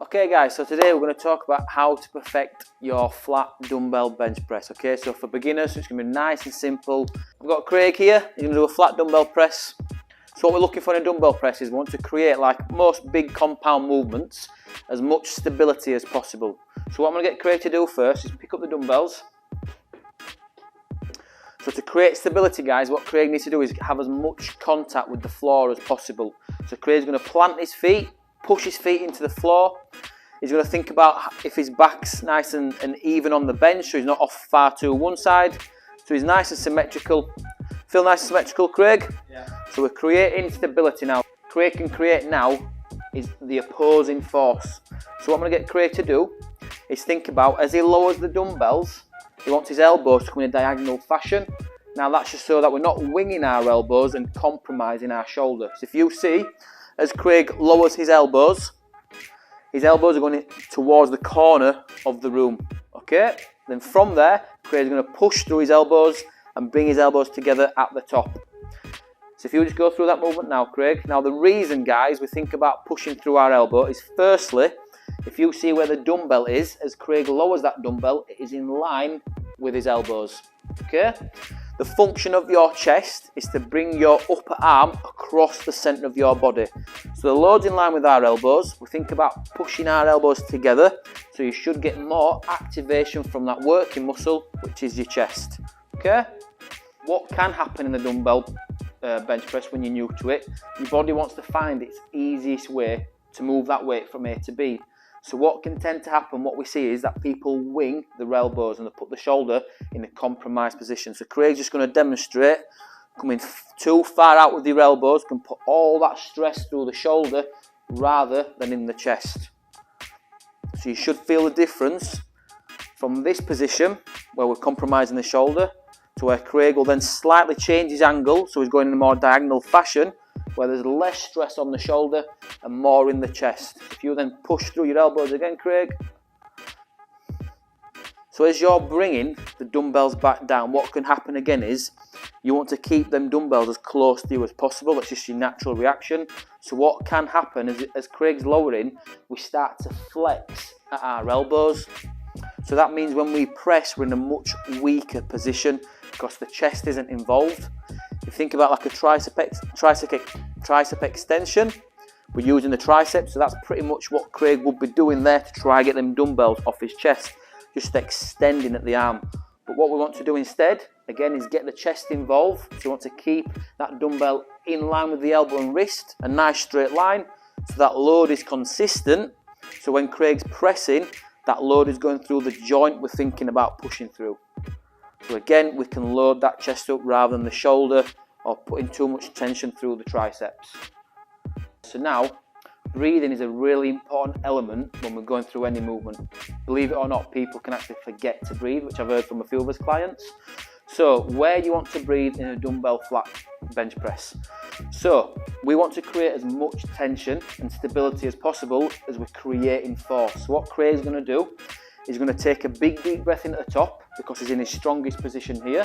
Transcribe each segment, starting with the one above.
Okay guys, so today we're going to talk about how to perfect your flat dumbbell bench press. Okay, so for beginners it's going to be nice and simple. I've got Craig here, he's going to do a flat dumbbell press. So what we're looking for in a dumbbell press is we want to create, like most big compound movements, as much stability as possible. So what I'm going to get Craig to do first is pick up the dumbbells. So to create stability guys, what Craig needs to do is have as much contact with the floor as possible. So Craig's going to plant his feet, push his feet into the floor. He's going to think about if his back's nice and even on the bench, so he's not off far to one side. So he's nice and symmetrical. Feel nice and symmetrical, Craig? Yeah. So we're creating stability now. Craig can create now is the opposing force. So what I'm going to get Craig to do is think about, as he lowers the dumbbells, he wants his elbows to come in a diagonal fashion. Now that's just so that we're not winging our elbows and compromising our shoulders. So if you see, as Craig lowers his elbows are going towards the corner of the room, okay? Then from there, Craig's going to push through his elbows and bring his elbows together at the top. So if you just go through that movement now, Craig. Now the reason, guys, we think about pushing through our elbow is firstly, if you see where the dumbbell is, as Craig lowers that dumbbell, it is in line with his elbows, okay? The function of your chest is to bring your upper arm across the centre of your body. So the load's in line with our elbows. We think about pushing our elbows together, so you should get more activation from that working muscle, which is your chest, okay? What can happen in the dumbbell bench press when you're new to it, your body wants to find its easiest way to move that weight from A to B. So what can tend to happen, what we see is that people wing their elbows and they put the shoulder in a compromised position. So Craig's just going to demonstrate coming too far out with your elbows can put all that stress through the shoulder rather than in the chest. So you should feel the difference from this position where we're compromising the shoulder to where Craig will then slightly change his angle, so he's going in a more diagonal fashion where there's less stress on the shoulder and more in the chest. If you then push through your elbows again, Craig. So as you're bringing the dumbbells back down, what can happen again is you want to keep them dumbbells as close to you as possible. That's just your natural reaction. So what can happen is as Craig's lowering, we start to flex at our elbows. So that means when we press, we're in a much weaker position because the chest isn't involved. If you think about like a tricep extension, we're using the triceps, so that's pretty much what Craig would be doing there to try and get them dumbbells off his chest, just extending at the arm. But what we want to do instead, again, is get the chest involved. So we want to keep that dumbbell in line with the elbow and wrist, a nice straight line, so that load is consistent. So when Craig's pressing, that load is going through the joint we're thinking about pushing through. So again, we can load that chest up rather than the shoulder or putting too much tension through the triceps. So now, breathing is a really important element when we're going through any movement. Believe it or not, people can actually forget to breathe, which I've heard from a few of us clients. So where do you want to breathe in a dumbbell flat bench press? So we want to create as much tension and stability as possible as we're creating force. So what Craig's going to do is going to take a big deep breath in at the top because he's in his strongest position here.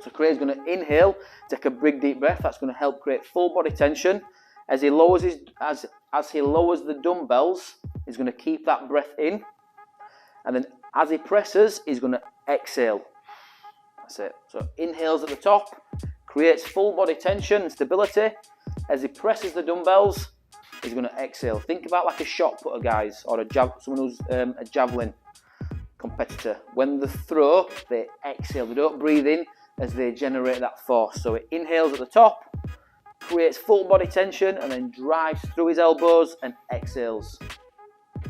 So Craig's going to inhale, take a big deep breath. That's going to help create full body tension. As he lowers as he lowers the dumbbells, he's going to keep that breath in, and then as he presses, he's going to exhale. That's it. So inhales at the top, creates full body tension and stability. As he presses the dumbbells, he's going to exhale. Think about like a shot putter, guys, or someone who's a javelin competitor. When they throw, they exhale. They don't breathe in as they generate that force. So it inhales at the top, creates full body tension, and then drives through his elbows and exhales.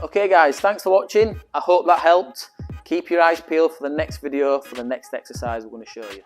Okay guys, thanks for watching. I hope that helped. Keep your eyes peeled for the next video, for the next exercise we're going to show you.